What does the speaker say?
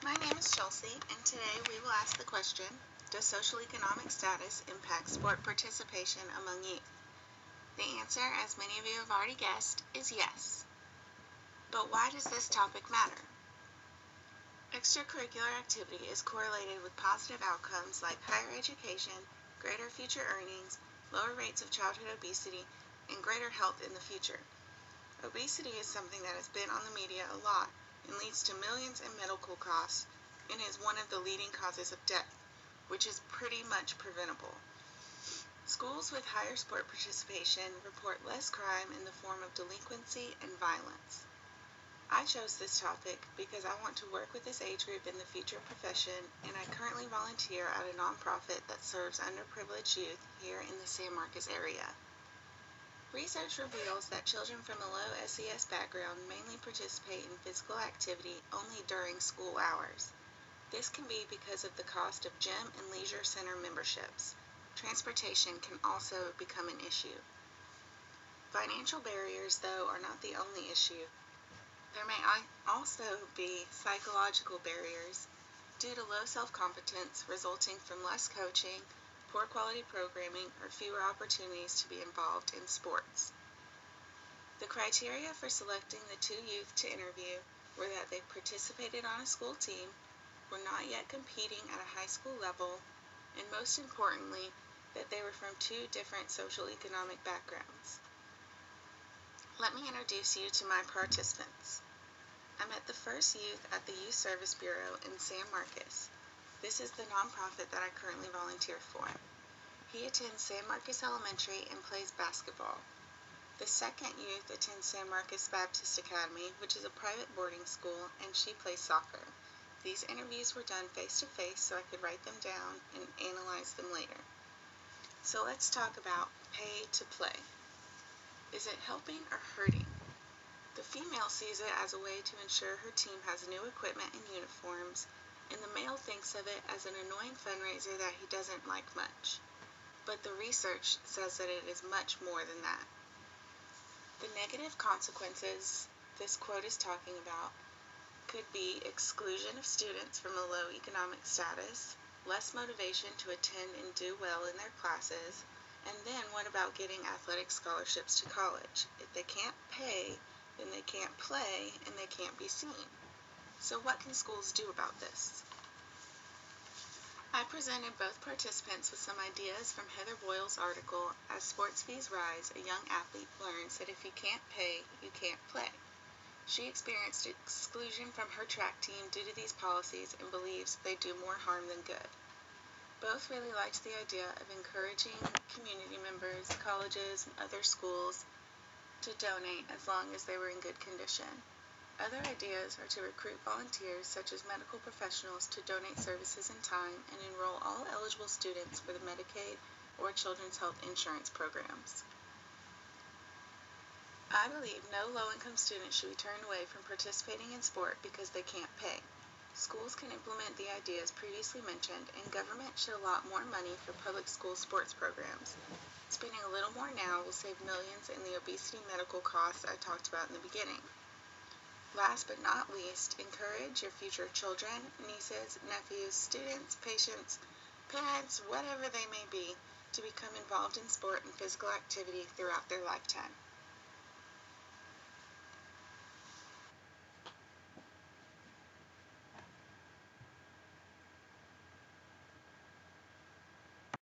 My name is Chelsea, and today we will ask the question, does social economic status impact sport participation among youth? The answer, as many of you have already guessed, is yes. But why does this topic matter? Extracurricular activity is correlated with positive outcomes like higher education, greater future earnings, lower rates of childhood obesity, and greater health in the future. Obesity is something that has been on the media a lot and leads to millions in medical costs and is one of the leading causes of death, which is pretty much preventable. Schools with higher sport participation report less crime in the form of delinquency and violence. I chose this topic because I want to work with this age group in the future profession, and I currently volunteer at a nonprofit that serves underprivileged youth here in the San Marcos area. Research reveals that children from a low SES background mainly participate in physical activity only during school hours. This can be because of the cost of gym and leisure center memberships. Transportation can also become an issue. Financial barriers, though, are not the only issue. There may also be psychological barriers due to low self-confidence resulting from less coaching, poor quality programming, or fewer opportunities to be involved in sports. The criteria for selecting the two youth to interview were that they participated on a school team, were not yet competing at a high school level, and most importantly, that they were from two different social economic backgrounds. Let me introduce you to my participants. I met the first youth at the Youth Service Bureau in San Marcos. This is the nonprofit that I currently volunteer for. He attends San Marcos Elementary and plays basketball. The second youth attends San Marcos Baptist Academy, which is a private boarding school, and she plays soccer. These interviews were done face-to-face so I could write them down and analyze them later. So let's talk about pay to play. Is it helping or hurting? The female sees it as a way to ensure her team has new equipment and uniforms, and the male thinks of it as an annoying fundraiser that he doesn't like much. But the research says that it is much more than that. The negative consequences this quote is talking about could be exclusion of students from a low economic status, less motivation to attend and do well in their classes, and then what about getting athletic scholarships to college? If they can't pay, then they can't play and they can't be seen. So what can schools do about this? I presented both participants with some ideas from Heather Boyle's article, As Sports Fees Rise, a young athlete learns that if you can't pay, you can't play. She experienced exclusion from her track team due to these policies and believes they do more harm than good. Both really liked the idea of encouraging community members, colleges, and other schools to donate as long as they were in good condition. Other ideas are to recruit volunteers such as medical professionals to donate services in time and enroll all eligible students for the Medicaid or Children's Health Insurance programs. I believe no low-income student should be turned away from participating in sport because they can't pay. Schools can implement the ideas previously mentioned, and government should allot more money for public school sports programs. Spending a little more now will save millions in the obesity medical costs I talked about in the beginning. Last but not least, encourage your future children, nieces, nephews, students, patients, parents, whatever they may be, to become involved in sport and physical activity throughout their lifetime.